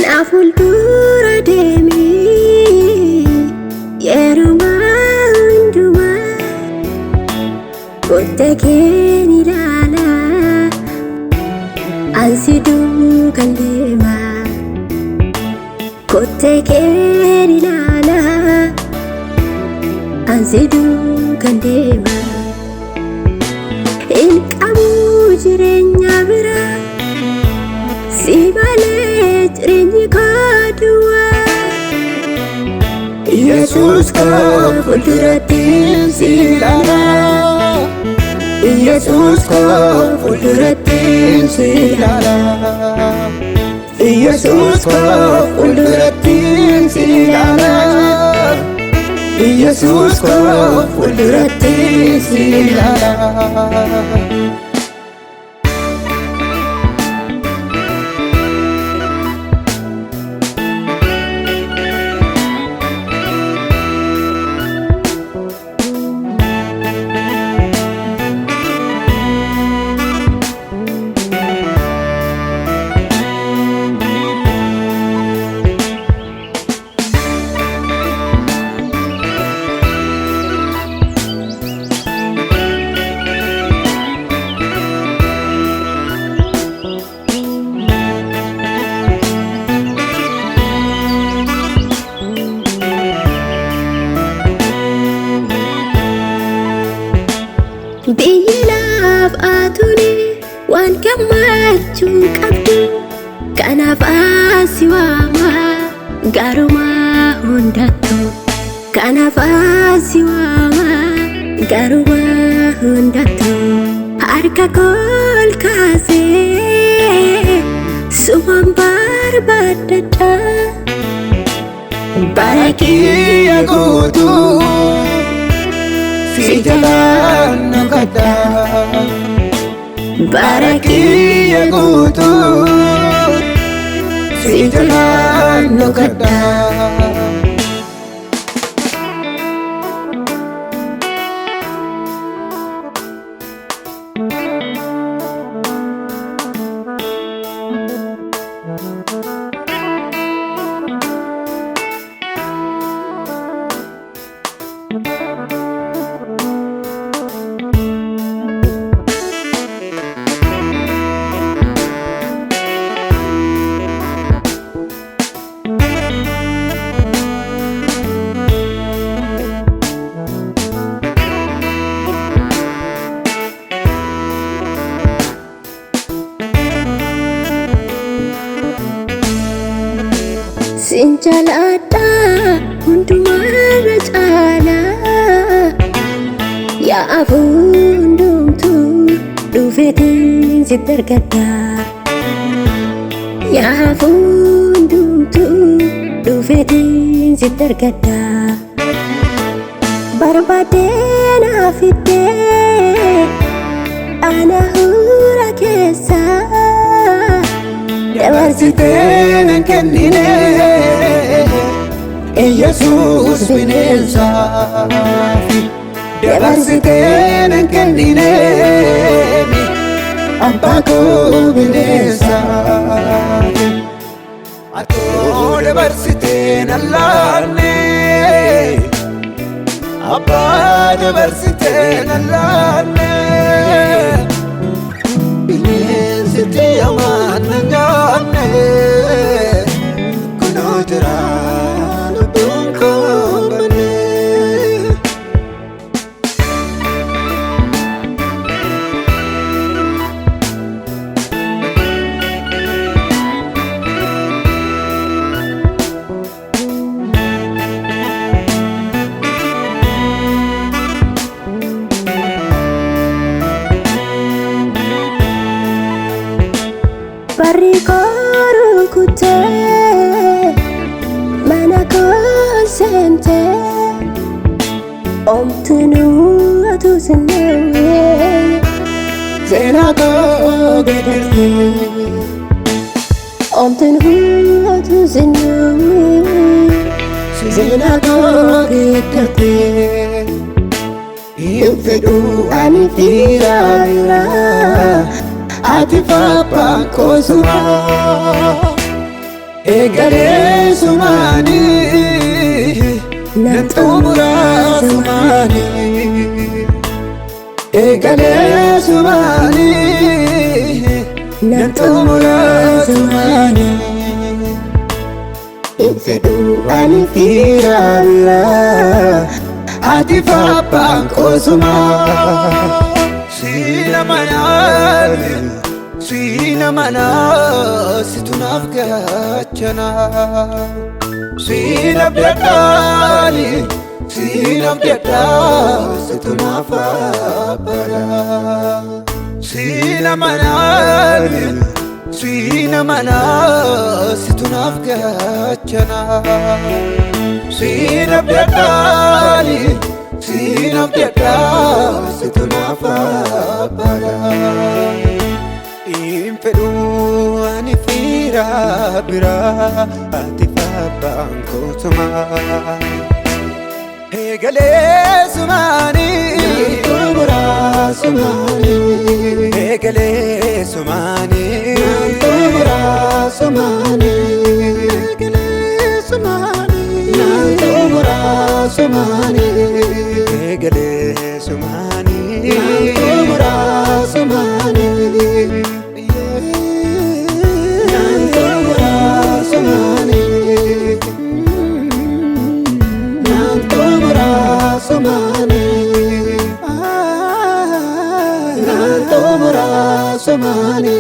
Nafuldura deemi yeruma hunduma kotte keen ilaala ansi duukan deema kotte keen ilaala ansi duukan deema in qabu jireenya bira si malee jireenyi kaadua Yesus ka fuulduratti si ilaala Yesus ka fuulduratti si ilaala Yesus ka fuulduratti si ilaala Yesus ka fuulduratti si ilaala Biyyaaf atuni waan gammachuu qabdu kanaaf asi waama garuma hundattu kanaaf asi waama garuma hundattu harka kol kaasee sumaan barbaadadha bara kiyya guutuu Sijalan nukada Barakiya gutu Sijalan nukada Sinjalada hundumara cala Ya afundumtu dhufeetiin sitti argadha Ya afundumtu dhufeetiin sitti argadha Barbaadee na fidee ana hura keessa Dabarsitee na kennine Yesus bineensaaf Dabarsitee na kennine Abbaa koo bineensaaf Atoo dabarsitee na laanne Abbaa dabarsitee na laanne Bineensitti amaan na nyaanne Kunoo jiraa lubbuun koo banne Barri koru kute mana konsente omtunu atu senewe zena ko gederte omtunu atu senewe zena ko gederte infedu anifira Ati papa kozuma eegalee sumaani nan xumura sumaani eegalee sumaani nan xumura sumaani infedhu ani firalla ati faaphaan kosumaa Sina mana situnaaf gachana Sina biyadani situnaaf abara Sina mana situnaaf gachana Sina biyadani situnaaf abara infedhu ani fira bira ati faaphaan kosumaa eegalee sumaani xumura sumaani eegalee sumaani xumura sumaani eegalee sumaani xumura sumaani eegalee sumaani xumura sumaani Somani